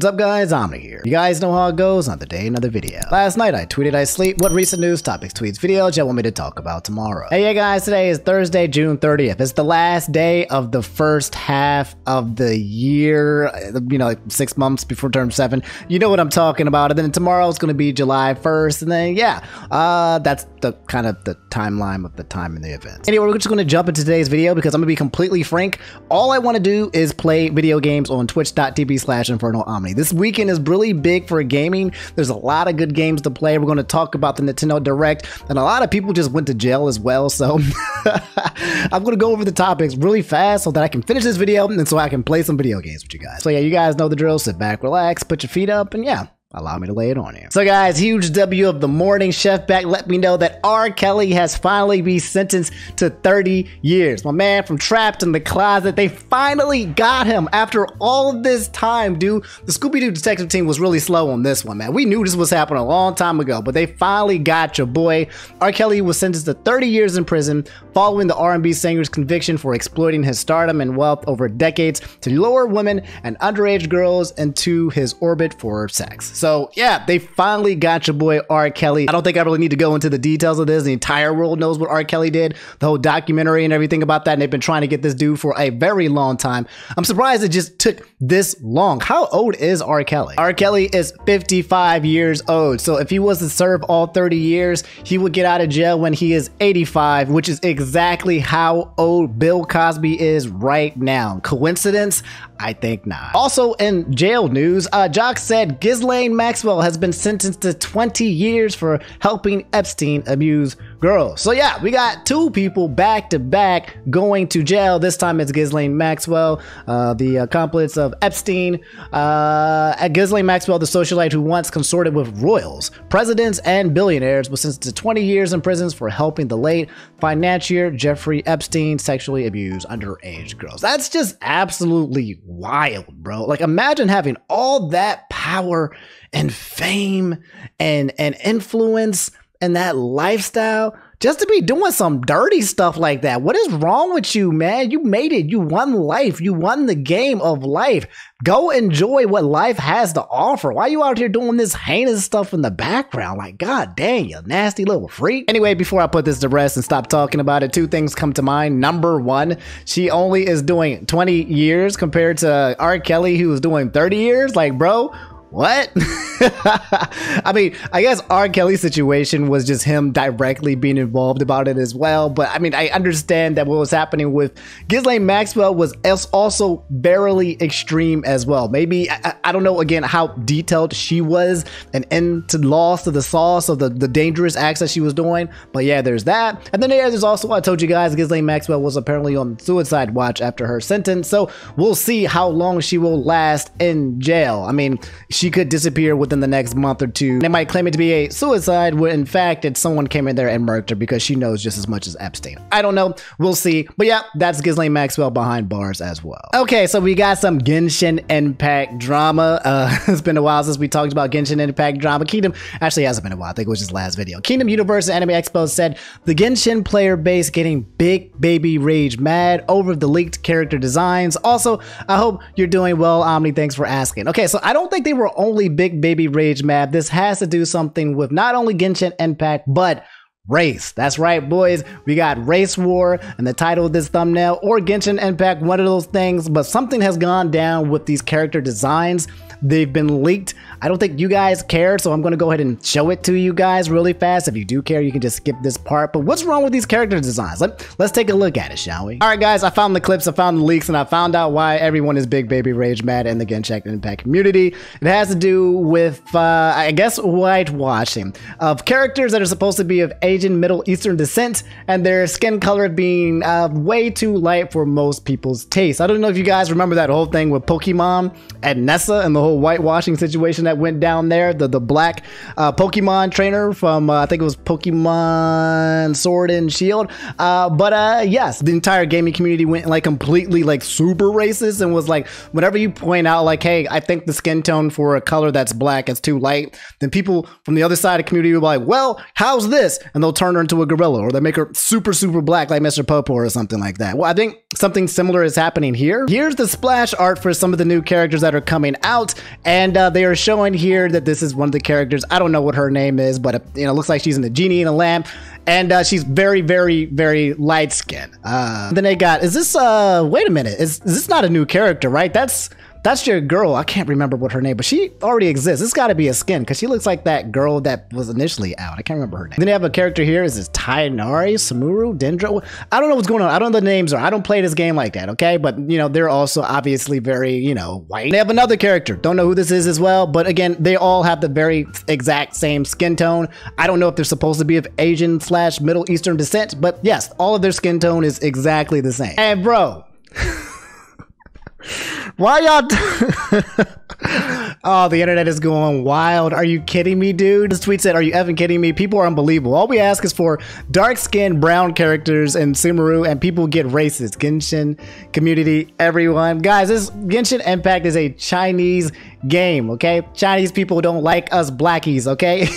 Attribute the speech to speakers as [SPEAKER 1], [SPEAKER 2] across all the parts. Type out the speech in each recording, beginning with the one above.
[SPEAKER 1] What's up guys, Omni here. You guys know how it goes, another day, another video. Last night I tweeted I sleep what recent news topics, tweets, videos y'all want me to talk about tomorrow. Hey yeah guys, today is Thursday, June 30th. It's the last day of the first half of the year, you know, like 6 months before term 7. You know what I'm talking about. And then tomorrow is going to be July 1st. And then yeah, that's the kind of the timeline of the time in the event. Anyway, we're just going to jump into today's video because I'm going to be completely frank. All I want to do is play video games on twitch.tv/InfernalOmni. This weekend is really big for gaming. There's a lot of good games to play. We're going to talk about the Nintendo Direct, and a lot of people just went to jail as well. So I'm going to go over the topics really fast so that I can finish this video and so I can play some video games with you guys. So yeah, you guys know the drill. Sit back, relax, put your feet up, and yeah, allow me to lay it on you. So guys, huge W of the morning. Chef Back let me know that R. Kelly has finally been sentenced to 30 years. My man from Trapped in the Closet, they finally got him after all of this time, dude. The Scooby-Doo detective team was really slow on this one, man. We knew this was happening a long time ago, but they finally got your boy. R. Kelly was sentenced to 30 years in prison following the R&B singer's conviction for exploiting his stardom and wealth over decades to lure women and underage girls into his orbit for sex. So yeah, they finally got your boy R. Kelly. I don't think I really need to go into the details of this. The entire world knows what R. Kelly did, the whole documentary and everything about that, and they've been trying to get this dude for a very long time. I'm surprised it just took this long. How old is R. Kelly? R. Kelly is 55 years old. So if he was to serve all 30 years, he would get out of jail when he is 85, which is exactly how old Bill Cosby is right now. Coincidence? I think not. Also in jail news, Jock said Ghislaine Maxwell has been sentenced to 20 years for helping Epstein abuse girls. So yeah, we got two people back to back going to jail. This time it's Ghislaine Maxwell, the accomplice of Epstein. Ghislaine Maxwell, the socialite who once consorted with royals, presidents, and billionaires, was sentenced to 20 years in prison for helping the late financier Jeffrey Epstein sexually abuse underage girls. That's just absolutely wild, bro. Like, imagine having all that power and fame and influence and that lifestyle just to be doing some dirty stuff like that. What is wrong with you, man? You made it. You won life. You won the game of life. Go enjoy what life has to offer. Why are you out here doing this heinous stuff in the background? Like, god dang, you nasty little freak. Anyway, before I put this to rest and stop talking about it, two things come to mind. Number one, she only is doing 20 years compared to R. Kelly, who was doing 30 years. Like, bro, what? I mean, I guess R. Kelly's situation was just him directly being involved about it as well. But I mean, I understand that what was happening with Ghislaine Maxwell was also barely extreme as well. Maybe, I don't know, again, how detailed she was and into loss of the sauce of the dangerous acts that she was doing. But yeah, there's that. And then there's also, I told you guys, Ghislaine Maxwell was apparently on suicide watch after her sentence. So we'll see how long she will last in jail. I mean, she could disappear within the next month or two. They might claim it to be a suicide when in fact it's someone came in there and murked her because she knows just as much as Epstein. I don't know. We'll see. But yeah, that's Ghislaine Maxwell behind bars as well. Okay, so we got some Genshin Impact drama. It's been a while since we talked about Genshin Impact drama. Kingdom actually hasn't been a while. I think it was just last video. Kingdom Universe and Anime Expo said the Genshin player base getting big baby rage mad over the leaked character designs. Also, I hope you're doing well, Omni. Thanks for asking. Okay, so I don't think they were only big baby rage mad. This has to do something with not only Genshin Impact, but race. That's right, boys. We got Race War and the title of this thumbnail, or Genshin Impact, one of those things. But something has gone down with these character designs. They've been leaked. I don't think you guys care, so I'm going to go ahead and show it to you guys really fast. If you do care, you can just skip this part. But what's wrong with these character designs? Let's take a look at it, shall we? All right, guys, I found the clips, I found the leaks, and I found out why everyone is big baby rage mad in the Genshin Impact community. It has to do with, I guess, whitewashing of characters that are supposed to be of Asian Middle Eastern descent and their skin color being way too light for most people's taste. I don't know if you guys remember that whole thing with Pokemon and Nessa and the whole whitewashing situation that that went down there. The black Pokemon trainer from I think it was Pokemon Sword and Shield. But yes, the entire gaming community went like completely like super racist and was like, whenever you point out like, hey, I think the skin tone for a color that's black is too light, then people from the other side of the community will be like, well, how's this? And they'll turn her into a gorilla, or they make her super black like Mr. Popo or something like that. Well, I think something similar is happening here. Here's the splash art for some of the new characters that are coming out, and they are showing here that this is one of the characters. I don't know what her name is, but you know, it looks like she's in a genie in a lamp, and she's very light skinned. Then they got, is this wait a minute, is this not a new character, right? That's your girl. I can't remember what her name, but she already exists. It's got to be a skin because she looks like that girl that was initially out. I can't remember her name. Then they have a character here. Is this Tainari, Samuru, Dendro? I don't know what's going on. I don't know the names, or I don't play this game like that, okay? But, you know, they're also obviously very, you know, white. They have another character. Don't know who this is as well. But again, they all have the very exact same skin tone. I don't know if they're supposed to be of Asian / Middle Eastern descent, but yes, all of their skin tone is exactly the same. And bro, why y'all oh, the internet is going wild. Are you kidding me, dude? This tweet said, are you effing kidding me? People are unbelievable. All we ask is for dark-skinned brown characters in Sumeru, and people get racist. Genshin community, everyone. Guys, this Genshin Impact is a Chinese game, okay? Chinese people don't like us blackies, okay?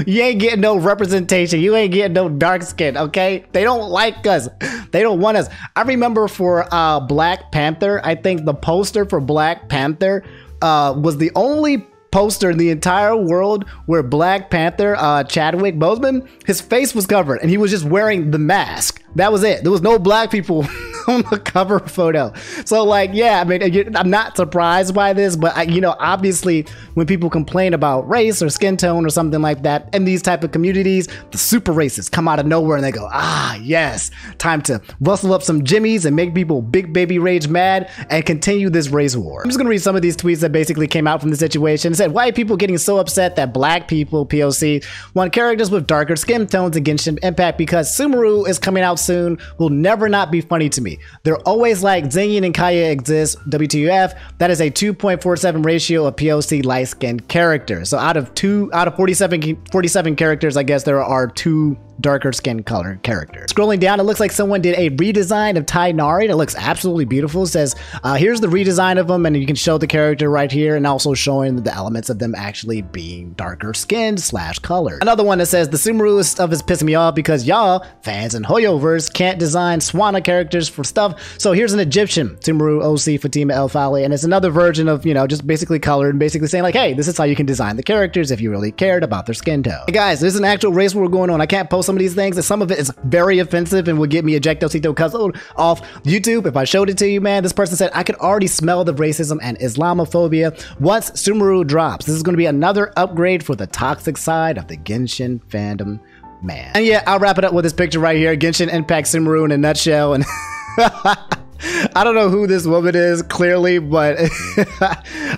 [SPEAKER 1] You ain't getting no representation. You ain't getting no dark skin, okay? They don't like us. They don't want us. I remember for Black Panther, I think the poster for Black Panther was the only poster in the entire world where Black Panther, Chadwick Boseman, his face was covered and he was just wearing the mask. That was it. There was no black people on the cover photo. So like, yeah, I mean, I'm not surprised by this, but you know, obviously when people complain about race or skin tone or something like that in these type of communities, the super racists come out of nowhere and they go, ah, yes, time to rustle up some jimmies and make people big baby rage mad and continue this race war. I'm just gonna read some of these tweets that basically came out from the situation. It said, why are people getting so upset that black people, POC, want characters with darker skin tones in Genshin Impact because Sumeru is coming out soon will never not be funny to me. They're always like Zinyan and Kaya exist, WTF. That is a 2.47 ratio of POC light-skinned characters. So out of 47 characters, I guess there are 2 darker skin color characters. Scrolling down, it looks like someone did a redesign of Tainari that looks absolutely beautiful. It says, here's the redesign of them, and you can show the character right here, and also showing the elements of them actually being darker skinned / colored. Another one that says, the Sumeru stuff is pissing me off because y'all, fans and Hoyoverse, can't design Swana characters for stuff. So here's an Egyptian Sumeru OC Fatima El Fali, and it's another version of, you know, just basically colored and basically saying like, hey, this is how you can design the characters if you really cared about their skin tone. Hey guys, there's an actual race war going on. I can't post some of these things, and some of it is very offensive and would get me ejectocito cuzzled off YouTube if I showed it to you, man. This person said, I could already smell the racism and Islamophobia once Sumeru drops. This is going to be another upgrade for the toxic side of the Genshin fandom, man. And yeah, I'll wrap it up with this picture right here. Genshin Impact Sumeru in a nutshell, and I don't know who this woman is, clearly, but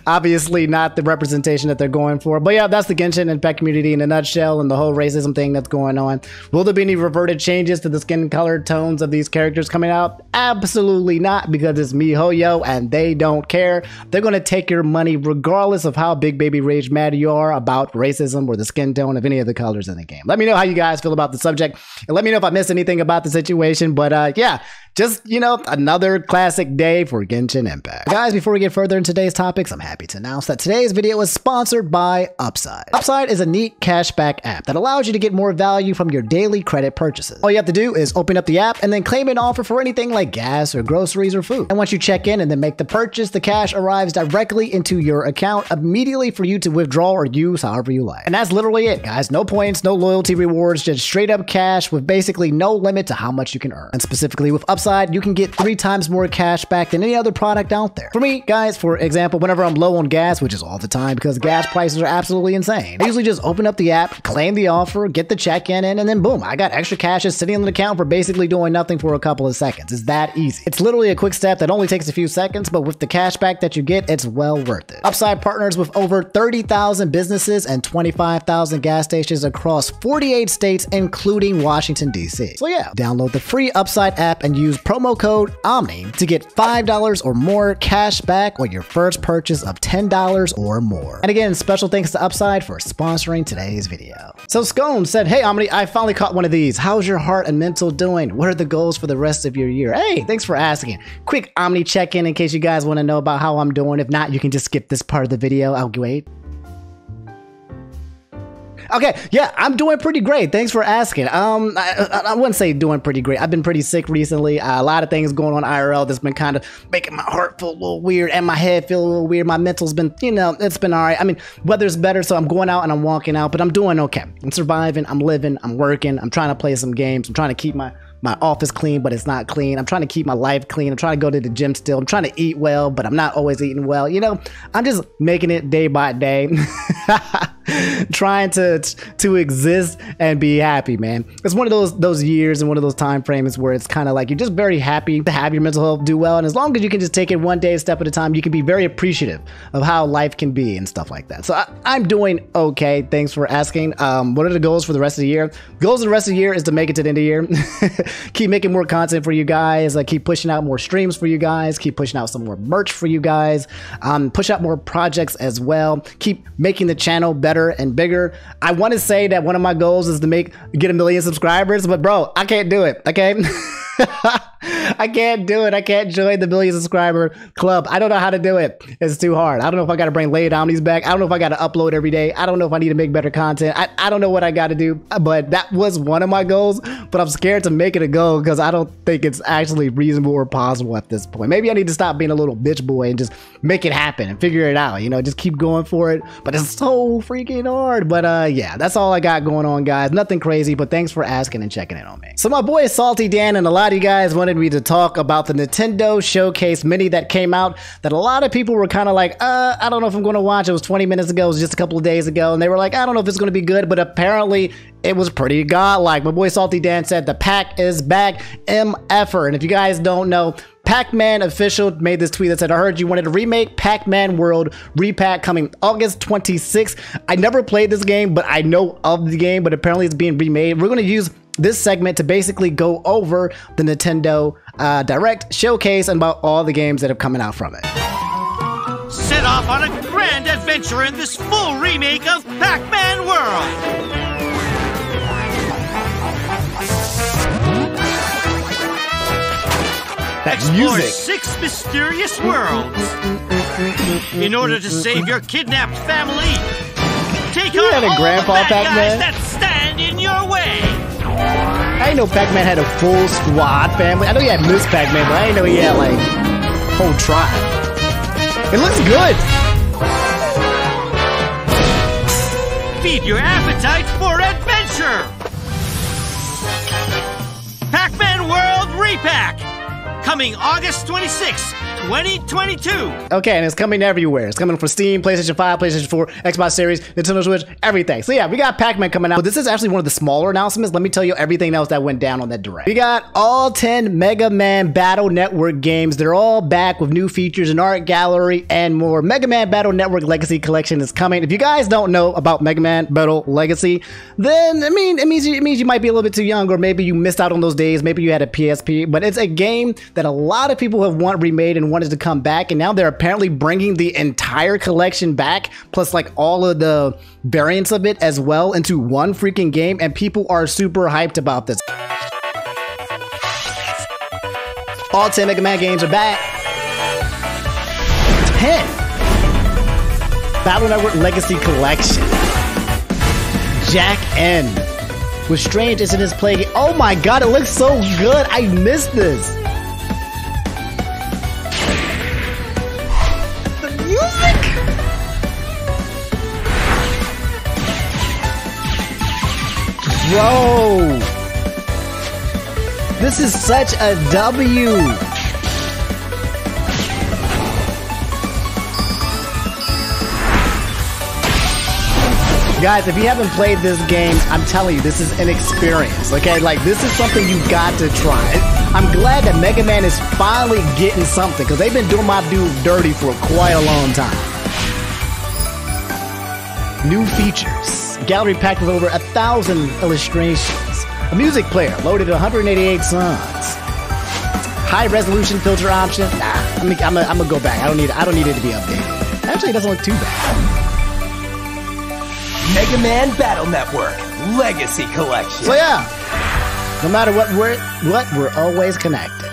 [SPEAKER 1] obviously not the representation that they're going for. But yeah, that's the Genshin Impact community in a nutshell and the whole racism thing that's going on. Will there be any reverted changes to the skin color tones of these characters coming out? Absolutely not, because it's MiHoYo and they don't care. They're going to take your money regardless of how big baby rage mad you are about racism or the skin tone of any of the colors in the game. Let me know how you guys feel about the subject, and let me know if I missed anything about the situation. But yeah, just, you know, another classic day for Genshin Impact. Guys, before we get further in today's topics, I'm happy to announce that today's video is sponsored by Upside. Upside is a neat cashback app that allows you to get more value from your daily credit purchases. All you have to do is open up the app and then claim an offer for anything like gas or groceries or food. And once you check in and then make the purchase, the cash arrives directly into your account immediately for you to withdraw or use however you like. And that's literally it, guys. No points, no loyalty rewards, just straight up cash with basically no limit to how much you can earn. And specifically with Upside, you can get 3 times more cash back than any other product out there. For me, guys, for example, whenever I'm low on gas, which is all the time because gas prices are absolutely insane, I usually just open up the app, claim the offer, get the check-in, and then boom, I got extra cash just sitting in the account for basically doing nothing for a couple of seconds. It's that easy. It's literally a quick step that only takes a few seconds, but with the cash back that you get, it's well worth it. Upside partners with over 30,000 businesses and 25,000 gas stations across 48 states, including Washington, D.C. So yeah, download the free Upside app and use promo code OMNI Omni to get $5 or more cash back on your first purchase of $10 or more. And again, special thanks to Upside for sponsoring today's video. So Scone said, hey Omni, I finally caught one of these. How's your heart and mental doing? What are the goals for the rest of your year? Hey, thanks for asking. Quick Omni check-in in case you guys want to know about how I'm doing. If not, you can just skip this part of the video. I'll wait. Okay, yeah, I'm doing pretty great. Thanks for asking. I wouldn't say doing pretty great. I've been pretty sick recently. A lot of things going on IRL that's been kind of making my heart feel a little weird and my head feel a little weird. My mental's been, you know, it's been all right. I mean, weather's better, so I'm going out and I'm walking out, but I'm doing okay. I'm surviving, I'm living, I'm working, I'm trying to play some games. I'm trying to keep my office clean, but it's not clean. I'm trying to keep my life clean. I'm trying to go to the gym still. I'm trying to eat well, but I'm not always eating well. You know, I'm just making it day by day. Trying to exist and be happy, man. It's one of those years and one of those time frames where it's kind of like you're just very happy to have your mental health do well, and as long as you can just take it one day, a step at a time, you can be very appreciative of how life can be and stuff like that. So I'm doing okay. Thanks for asking. What are the goals for the rest of the year? Goals for the rest of the year is to make it to the end of the year. Keep making more content for you guys. Keep pushing out more streams for you guys. Keep pushing out some more merch for you guys. Push out more projects as well. Keep making the channel better and bigger. I want to say that one of my goals is to get 1 million subscribers, but bro, I can't do it, okay? I can't do it. I can't join the 1 million subscriber club. I don't know how to do it. It's too hard. I don't know if I got to bring Lay Omnis back. I don't know if I got to upload every day. I don't know if I need to make better content. I don't know what I got to do, but that was one of my goals, but I'm scared to make it a goal because I don't think it's actually reasonable or possible at this point. Maybe I need to stop being a little bitch boy and just make it happen and figure it out, you know, just keep going for it, but it's so freaking hard. But yeah, that's all I got going on, guys. Nothing crazy, but thanks for asking and checking in on me. So my boy Salty Dan and a lot of you guys wanted me to talk about the Nintendo Showcase Mini that came out that a lot of people were kind of like, I don't know if I'm going to watch. It was 20 minutes ago. It was just a couple of days ago. And they were like, I don't know if it's going to be good, but apparently it was pretty godlike. My boy Salty Dan said the pack is back, MFer. And if you guys don't know, Pac-Man Official made this tweet that said, I heard you wanted to remake Pac-Man World repack coming August 26th. I never played this game, but I know of the game, but apparently it's being remade. We're going to use this segment to basically go over the Nintendo Direct Showcase and about all the games that have coming out from it.
[SPEAKER 2] Set off on a grand adventure in this full remake of Pac-Man World. Explore 6 mysterious worlds. In order to save your kidnapped family, take on all the bad guys that stand in your way.
[SPEAKER 1] I didn't know Pac-Man had a full squad family. I know he had Miss Pac-Man, but I didn't know he had like a whole tribe. It looks good.
[SPEAKER 2] Feed your appetite for adventure. Pac-Man World Repack. Coming August 26, 2022.
[SPEAKER 1] Okay, and it's coming everywhere. It's coming from Steam, PlayStation 5, PlayStation 4, Xbox Series, Nintendo Switch, everything. So yeah, we got Pac-Man coming out. But this is actually one of the smaller announcements. Let me tell you everything else that went down on that Direct. We got all 10 Mega Man Battle Network games. They're all back with new features, an art gallery, and more. Mega Man Battle Network Legacy Collection is coming. If you guys don't know about Mega Man Battle Legacy, then it means you might be a little bit too young, or maybe you missed out on those days. Maybe you had a PSP, but it's a game that a lot of people have remade and wanted to come back, and now they're apparently bringing the entire collection back, plus like all of the variants of it as well, into one freaking game, and people are super hyped about this. All 10 Mega Man games are back. 10 Battle Network Legacy Collection. Jack N with Strange Incidents Plague. Oh my god, it looks so good. I missed this. Bro, this is such a W. Guys, if you haven't played this game, I'm telling you, this is an experience, okay? Like, this is something you got to try. I'm glad that Mega Man is finally getting something, because they've been doing my dude dirty for quite a long time. New features. Gallery packed with over 1,000 illustrations. A music player loaded 188 songs. high resolution filter option. Nah, I'm gonna go back. I don't need it to be updated. Actually, it doesn't look too bad.
[SPEAKER 3] Mega Man Battle Network Legacy Collection.
[SPEAKER 1] So yeah, no matter what, we're always connected.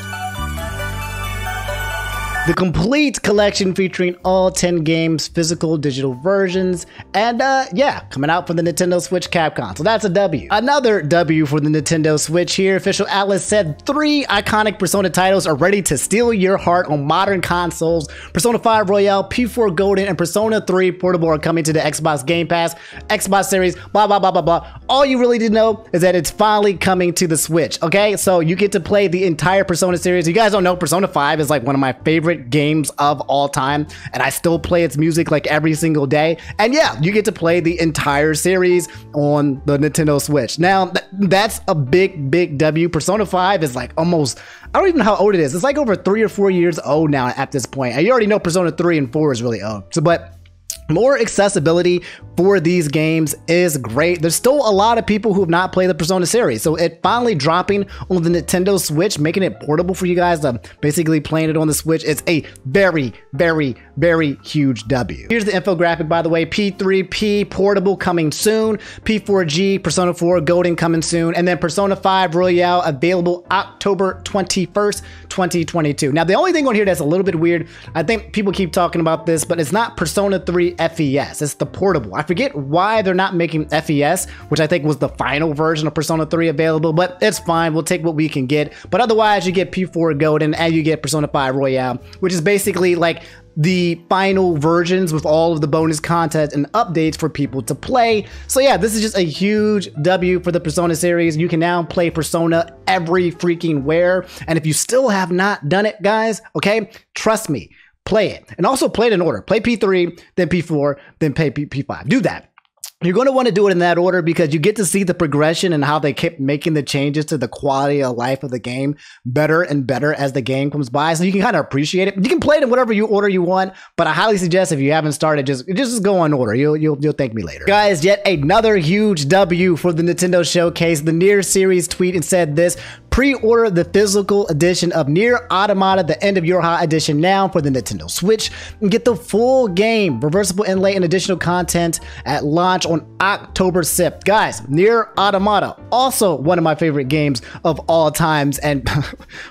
[SPEAKER 1] The complete collection featuring all 10 games, physical, digital versions, and yeah, coming out from the Nintendo Switch Capcom. So that's a W. Another W for the Nintendo Switch here. Official Atlas said 3 iconic Persona titles are ready to steal your heart on modern consoles. Persona 5 Royale, P4 Golden, and Persona 3 Portable are coming to the Xbox Game Pass, Xbox Series, blah, blah, blah, blah, blah. All you really need to know is that it's finally coming to the Switch, okay? So you get to play the entire Persona series. You guys don't know, Persona 5 is like one of my favorite games of all time, and I still play its music like every single day. And yeah, you get to play the entire series on the Nintendo Switch. Now, that's a big W. Persona 5 is like almost, I don't even know how old it is. It's like over 3 or 4 years old now at this point. And you already know Persona 3 and 4 is really old. So, but more accessibility for these games is great. There's still a lot of people who have not played the Persona series, so it finally dropping on the Nintendo Switch, making it portable for you guys to basically playing it on the Switch. It's a very huge W. Here's the infographic, by the way. P3P Portable coming soon, P4G Persona 4 Golden coming soon, and then Persona 5 Royale available October 21st, 2022. Now, the only thing on here that's a little bit weird, I think people keep talking about this, but it's not Persona 3 FES, it's the portable. I forget why they're not making FES, which I think was the final version of Persona 3 available, but it's fine. We'll take what we can get. But otherwise, you get P4 Golden and you get Persona 5 Royale, which is basically like the final versions with all of the bonus content and updates for people to play. So yeah, this is just a huge W for the Persona series. You can now play Persona every freaking where. And if you still have not done it, guys, okay, trust me, play it. And also play it in order. Play P3, then P4, then play P5. Do that. You're going to want to do it in that order because you get to see the progression and how they kept making the changes to the quality of life of the game better and better as the game comes by. So you can kind of appreciate it. You can play it in whatever order you want, but I highly suggest if you haven't started, just go on order. You'll thank me later. Guys, yet another huge W for the Nintendo Showcase. The Nier series tweet and said this: pre-order the physical edition of Nier Automata, the End of Your High edition now for the Nintendo Switch, and get the full game, reversible inlay, and additional content at launch on October 6th. Guys, Nier Automata, also one of my favorite games of all times, and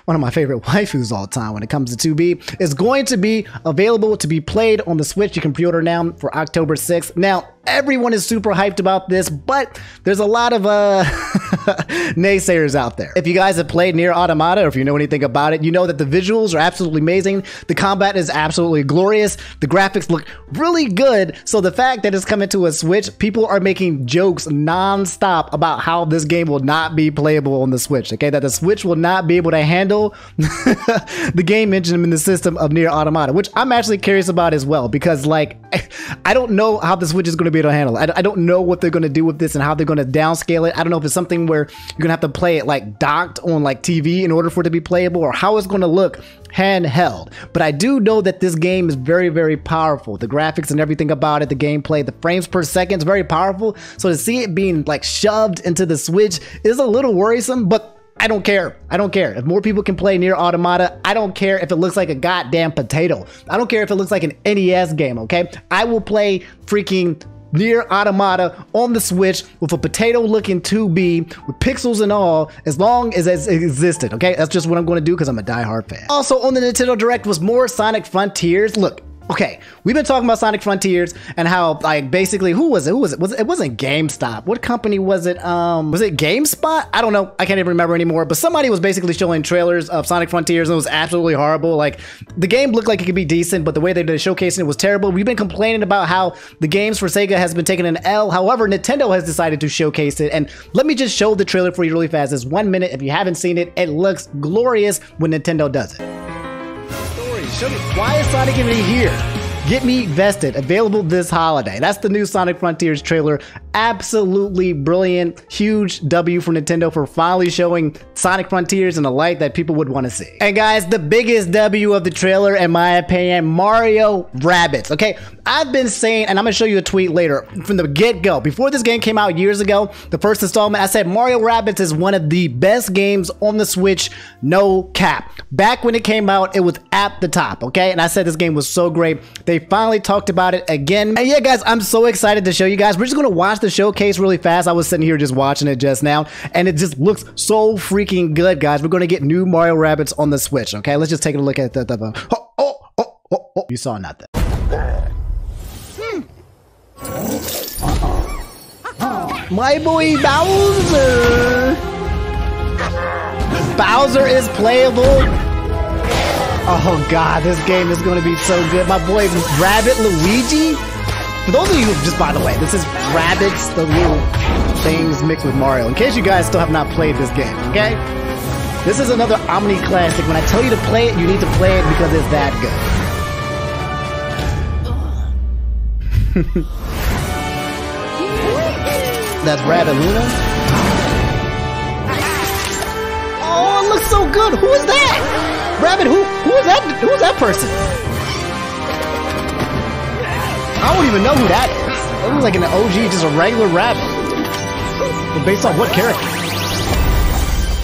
[SPEAKER 1] one of my favorite waifus all time when it comes to 2B, is going to be available to be played on the Switch. You can pre-order now for October 6th. Now, everyone is super hyped about this, but there's a lot of naysayers out there. If you guys have played Nier Automata, or if you know anything about it, you know that the visuals are absolutely amazing. The combat is absolutely glorious. The graphics look really good. So the fact that it's coming to a Switch, people are making jokes non-stop about how this game will not be playable on the Switch, okay? That the Switch will not be able to handle the game engine in the system of Nier Automata, which I'm actually curious about as well, because like, I don't know how the Switch is going to be able to handle it. I don't know what they're going to do with this and how they're going to downscale it. I don't know if it's something where you're going to have to play it like docked on like TV in order for it to be playable, or how it's going to look handheld. But I do know that this game is very powerful. The graphics and everything about it, the gameplay, the frames per second is very powerful. So to see it being like shoved into the Switch is a little worrisome, but I don't care. I don't care. If more people can play Nier Automata, I don't care if it looks like a goddamn potato. I don't care if it looks like an NES game, okay? I will play freaking Nier Automata on the Switch with a potato-looking 2B with pixels and all, as long as it existed, okay? That's just what I'm going to do because I'm a diehard fan. Also on the Nintendo Direct was more Sonic Frontiers. Look, okay, we've been talking about Sonic Frontiers and how, like, basically, who was it? It wasn't GameStop. What company was it? Was it GameSpot? I don't know. I can't even remember anymore. But somebody was basically showing trailers of Sonic Frontiers and it was absolutely horrible. Like, the game looked like it could be decent, but the way they did showcasing it was terrible. We've been complaining about how the games for Sega has been taking an L. However, Nintendo has decided to showcase it. And let me just show the trailer for you really fast. It's 1 minute. If you haven't seen it, it looks glorious when Nintendo does it. Show me, why is Sonic even here? Get me vested. Available this holiday. That's the new Sonic Frontiers trailer. Absolutely brilliant. Huge W for Nintendo for finally showing Sonic Frontiers in a light that people would want to see. And guys, the biggest W of the trailer, in my opinion, Mario Rabbids. Okay, I've been saying, and I'm gonna show you a tweet later, from the get-go, before this game came out years ago, the first installment, I said Mario Rabbids is one of the best games on the Switch, no cap. Back when it came out, it was at the top, okay? And I said this game was so great. They finally talked about it again. And yeah, guys, I'm so excited to show you guys. We're just gonna watch the showcase really fast. I was sitting here just watching it just now, and it just looks so freaking good, guys. We're gonna get new Mario Rabbids on the Switch, okay? Let's just take a look at the oh. You saw nothing. My boy Bowser! Bowser is playable. Oh god, this game is gonna be so good. My boy Rabbit Luigi. For those of you who, just by the way, this is Rabbids, the little things mixed with Mario. In case you guys still have not played this game, okay? This is another Omni classic. When I tell you to play it, you need to play it because it's that good. That's Rabbit Luna. Oh, it looks so good. Who is that? Rabbit, who is that? Who is that person? I don't even know who that is. It looks like an OG, just a regular rabbit. But based on what character?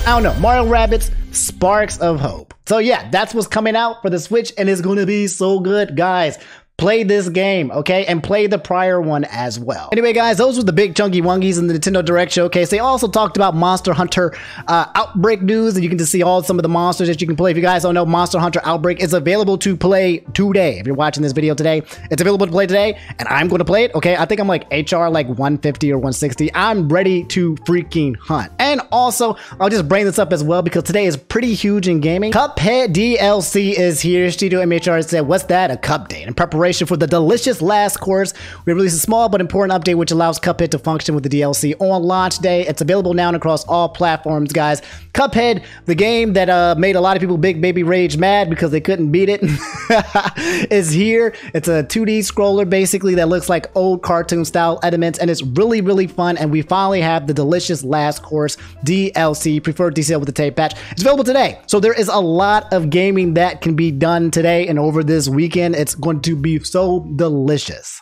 [SPEAKER 1] I don't know. Mario Rabbids, Sparks of Hope. So yeah, that's what's coming out for the Switch, and it's gonna be so good, guys. Play this game, okay? And play the prior one as well. Anyway, guys, those were the big chunky wongies in the Nintendo Direct showcase. They also talked about Monster Hunter Outbreak news, and you can just see all some of the monsters that you can play. If you guys don't know, Monster Hunter Outbreak is available to play today. If you're watching this video today, it's available to play today, and I'm going to play it, okay? I think I'm like HR like 150 or 160. I'm ready to freaking hunt. And also, I'll just bring this up as well because today is pretty huge in gaming. Cuphead DLC is here. Studio MHR said, what's that? A cup date. In preparation for the delicious last course, we released a small but important update which allows Cuphead to function with the DLC on launch day. It's available now and across all platforms, guys. Cuphead, the game that made a lot of people big baby rage mad because they couldn't beat it, is here. It's a 2D scroller basically that looks like old cartoon style elements, and it's really, really fun. And we finally have the delicious last course DLC, preferred DCL with the tape patch. It's available today. So there is a lot of gaming that can be done today and over this weekend. It's going to be so delicious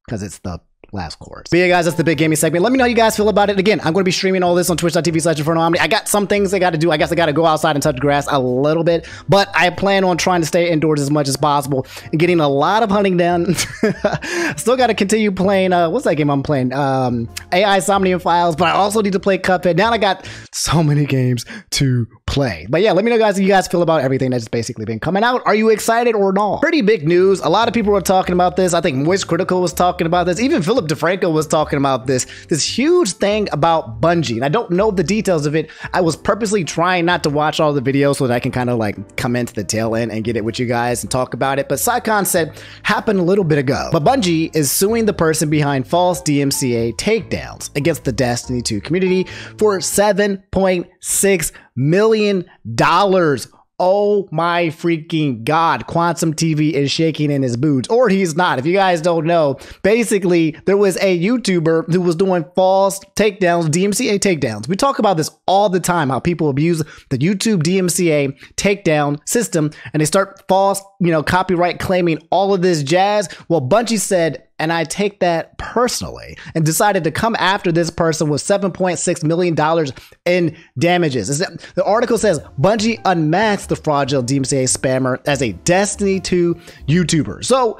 [SPEAKER 1] because it's the last course. But yeah, guys, that's the big gaming segment. Let me know how you guys feel about it. Again, I'm going to be streaming all this on twitch.tv/InfernoOmni. I got some things I got to do. I guess I got to go outside and touch grass a little bit, but I plan on trying to stay indoors as much as possible and getting a lot of hunting done. Still got to continue playing, what's that game I'm playing? AI Somnium Files, but I also need to play Cuphead. Now I got so many games to play. But yeah, let me know, guys, how you guys feel about everything that's basically been coming out. Are you excited or not? Pretty big news. A lot of people were talking about this. I think Moist Critical was talking about this. Even Philip DeFranco was talking about this huge thing about Bungie. And I don't know the details of it. I was purposely trying not to watch all the videos so that I can kind of like come into the tail end and get it with you guys and talk about it. But Saikon said happened a little bit ago. But Bungie is suing the person behind false DMCA takedowns against the Destiny 2 community for $7.6 million. Oh my freaking god. Quantum TV is shaking in his boots, or he's not. If you guys don't know, basically there was a YouTuber who was doing false takedowns, DMCA takedowns. We talk about this all the time, how people abuse the YouTube DMCA takedown system and they start false, copyright claiming all of this jazz. Well, Bungie said, and I take that personally, and decided to come after this person with $7.6 million in damages. The article says Bungie unmasked the fraudulent DMCA spammer as a Destiny 2 YouTuber. So,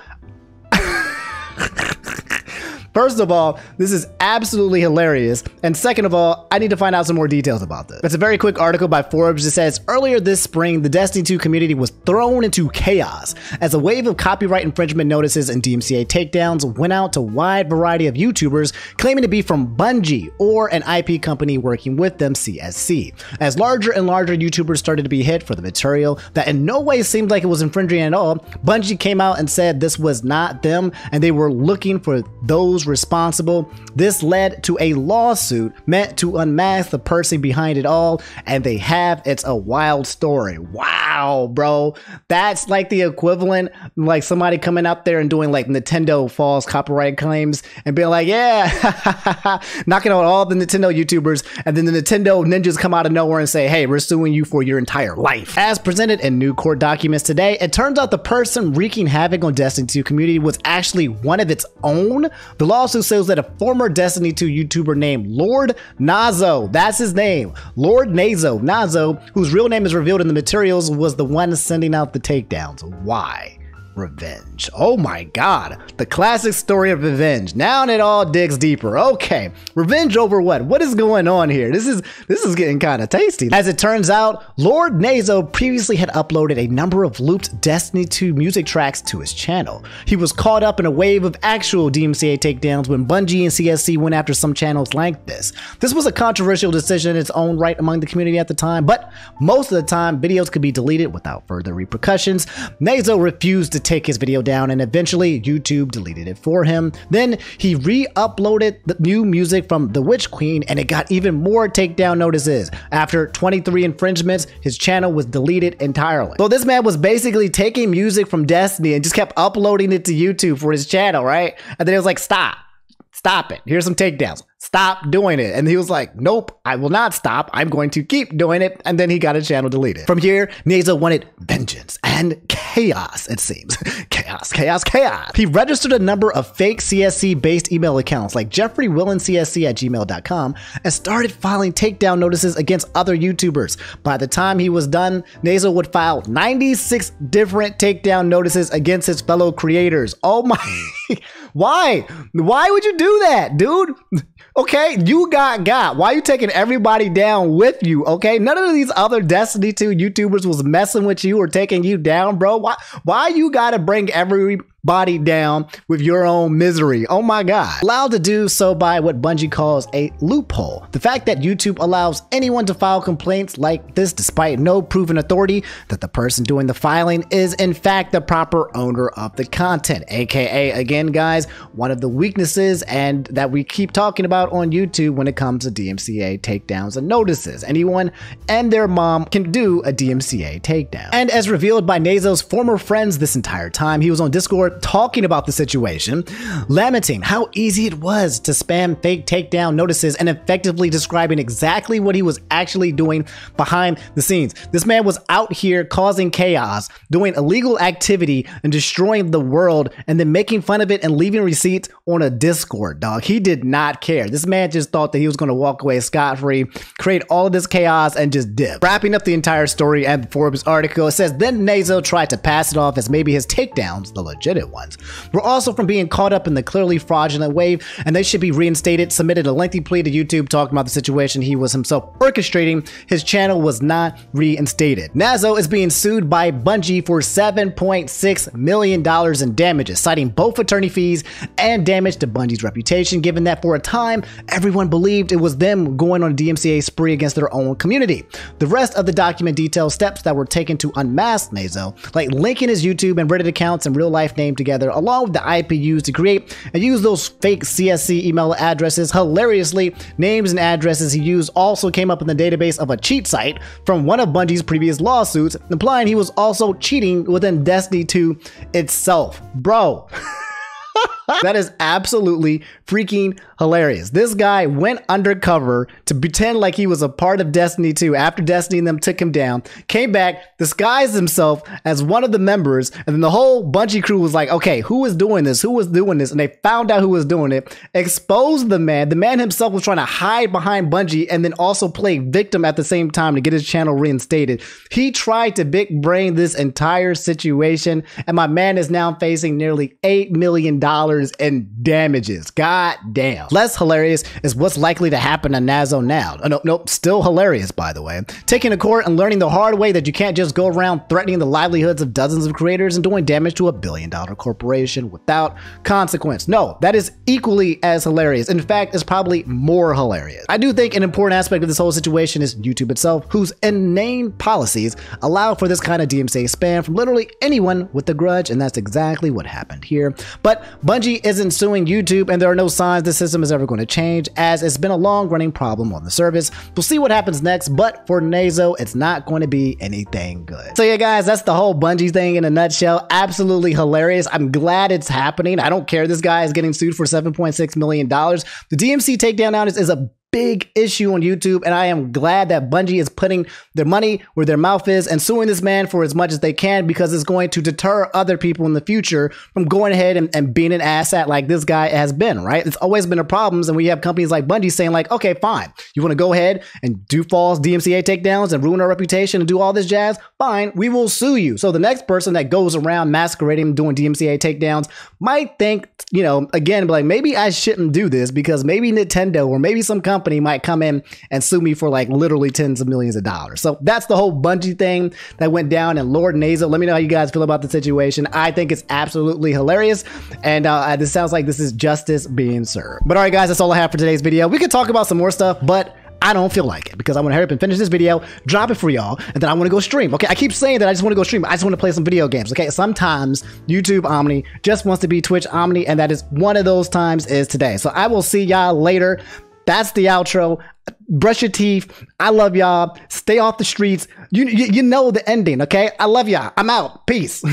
[SPEAKER 1] first of all, this is absolutely hilarious. And second of all, I need to find out some more details about this. It's a very quick article by Forbes. It says, earlier this spring, the Destiny 2 community was thrown into chaos as a wave of copyright infringement notices and DMCA takedowns went out to a wide variety of YouTubers claiming to be from Bungie or an IP company working with them, CSC. As larger and larger YouTubers started to be hit for the material that in no way seemed like it was infringing at all, Bungie came out and said this was not them and they were looking for those who's responsible. This led to a lawsuit meant to unmask the person behind it all, and they have. It's a wild story. Wow, bro. That's like the equivalent, like somebody coming out there and doing like Nintendo false copyright claims and being like, yeah, knocking out all the Nintendo YouTubers, and then the Nintendo ninjas come out of nowhere and say, hey, we're suing you for your entire life. As presented in new court documents today, it turns out the person wreaking havoc on Destiny 2 community was actually one of its own. The lawsuit says that a former Destiny 2 YouTuber named Lord Nazo, that's his name, Lord Nazo, whose real name is revealed in the materials, was the one sending out the takedowns. Why? Revenge. Oh my god, the classic story of revenge. Now it all digs deeper. Okay, revenge over what? What is going on here? This is getting kind of tasty. As it turns out, Lord Nazo previously had uploaded a number of looped Destiny 2 music tracks to his channel. He was caught up in a wave of actual DMCA takedowns when Bungie and CSC went after some channels like this. This was a controversial decision in its own right among the community at the time, but most of the time videos could be deleted without further repercussions. Nazo refused to take his video down, and eventually YouTube deleted it for him. Then he re-uploaded the new music from The Witch Queen, and it got even more takedown notices. After 23 infringements, his channel was deleted entirely. So this man was basically taking music from Destiny and just kept uploading it to YouTube for his channel, right? And then it was like, stop it. Here's some takedowns. Stop doing it. And he was like, nope, I will not stop. I'm going to keep doing it. And then he got his channel deleted. From here, Nazo wanted vengeance and chaos, it seems. Chaos. He registered a number of fake CSC-based email accounts like jeffreywillencsc@gmail.com and started filing takedown notices against other YouTubers. By the time he was done, Nazo would file 96 different takedown notices against his fellow creators. Oh my... Why? Why would you do that, dude? Okay, you got. Why are you taking everybody down with you? Okay, none of these other Destiny 2 YouTubers was messing with you or taking you down, bro. Why you gotta bring everybody down with your own misery? Oh my god. Allowed to do so by what Bungie calls a loophole. The fact that YouTube allows anyone to file complaints like this despite no proven authority that the person doing the filing is in fact the proper owner of the content, aka, again guys, one of the weaknesses and that we keep talking about on YouTube when it comes to DMCA takedowns and notices. Anyone and their mom can do a DMCA takedown. And as revealed by Nazo's former friends this entire time, he was on Discord talking about the situation, lamenting how easy it was to spam fake takedown notices and effectively describing exactly what he was actually doing behind the scenes. This man was out here causing chaos, doing illegal activity and destroying the world, and then making fun of it and leaving receipts on a Discord, dog. He did not care. This man just thought that he was going to walk away scot-free, create all of this chaos, and just dip. Wrapping up the entire story and the Forbes article, it says, then Nazo tried to pass it off as maybe his takedowns, the legitimate ones, were also from being caught up in the clearly fraudulent wave, and they should be reinstated, submitted a lengthy plea to YouTube talking about the situation he was himself orchestrating. His channel was not reinstated. Nazo is being sued by Bungie for $7.6 million in damages, citing both attorney fees and damage to Bungie's reputation, given that for a time, everyone believed it was them going on a DMCA spree against their own community. The rest of the document details steps that were taken to unmask Nazo, like linking his YouTube and Reddit accounts and real-life name together, along with the IP used to create and use those fake CSC email addresses. Hilariously, names and addresses he used also came up in the database of a cheat site from one of Bungie's previous lawsuits, implying he was also cheating within Destiny 2 itself. Bro. That is absolutely freaking hilarious. This guy went undercover to pretend like he was a part of Destiny 2 after Destiny and them took him down, came back, disguised himself as one of the members, and then the whole Bungie crew was like, okay, who was doing this? Who was doing this? And they found out who was doing it, exposed the man. The man himself was trying to hide behind Bungie and then also play victim at the same time to get his channel reinstated. He tried to big brain this entire situation, and my man is now facing nearly $8 million in damages. God damn. Less hilarious is what's likely to happen to Nazo now. Nope, still hilarious, by the way. Taking to court and learning the hard way that you can't just go around threatening the livelihoods of dozens of creators and doing damage to a billion-dollar corporation without consequence. No, that is equally as hilarious. In fact, it's probably more hilarious. I do think an important aspect of this whole situation is YouTube itself, whose inane policies allow for this kind of DMCA spam from literally anyone with a grudge, and that's exactly what happened here. But Bungie Bungie isn't suing YouTube, and there are no signs the system is ever going to change, as it's been a long-running problem on the service. We'll see what happens next, but for Nazo, it's not going to be anything good. So yeah, guys, that's the whole Bungie thing in a nutshell. Absolutely hilarious. I'm glad it's happening. I don't care. This guy is getting sued for $7.6 million. The DMCA takedown now is a big issue on YouTube, and I am glad that Bungie is putting their money where their mouth is and suing this man for as much as they can, because it's going to deter other people in the future from going ahead and being an asshat like this guy has been, right? It's always been a problem, and we have companies like Bungie saying like, okay, fine, you want to go ahead and do false DMCA takedowns and ruin our reputation and do all this jazz? Fine, we will sue you. So the next person that goes around masquerading doing DMCA takedowns might think, you know, again, like, maybe I shouldn't do this, because maybe Nintendo or maybe some company might come in and sue me for like literally tens of millions of dollars. So that's the whole Bungie thing that went down. And Lord Nazo, let me know how you guys feel about the situation. I think it's absolutely hilarious, and this sounds like this is justice being served. But all right, guys, that's all I have for today's video. We could talk about some more stuff, but I don't feel like it, because I want to hurry up and finish this video, drop it for y'all, and then I want to go stream. Okay, I keep saying that I just want to go stream. I just want to play some video games. Okay, sometimes YouTube Omni just wants to be Twitch Omni, and that is one of those times is today. So I will see y'all later. That's the outro. Brush your teeth. I love y'all. Stay off the streets. You know the ending, okay? I love y'all. I'm out. Peace.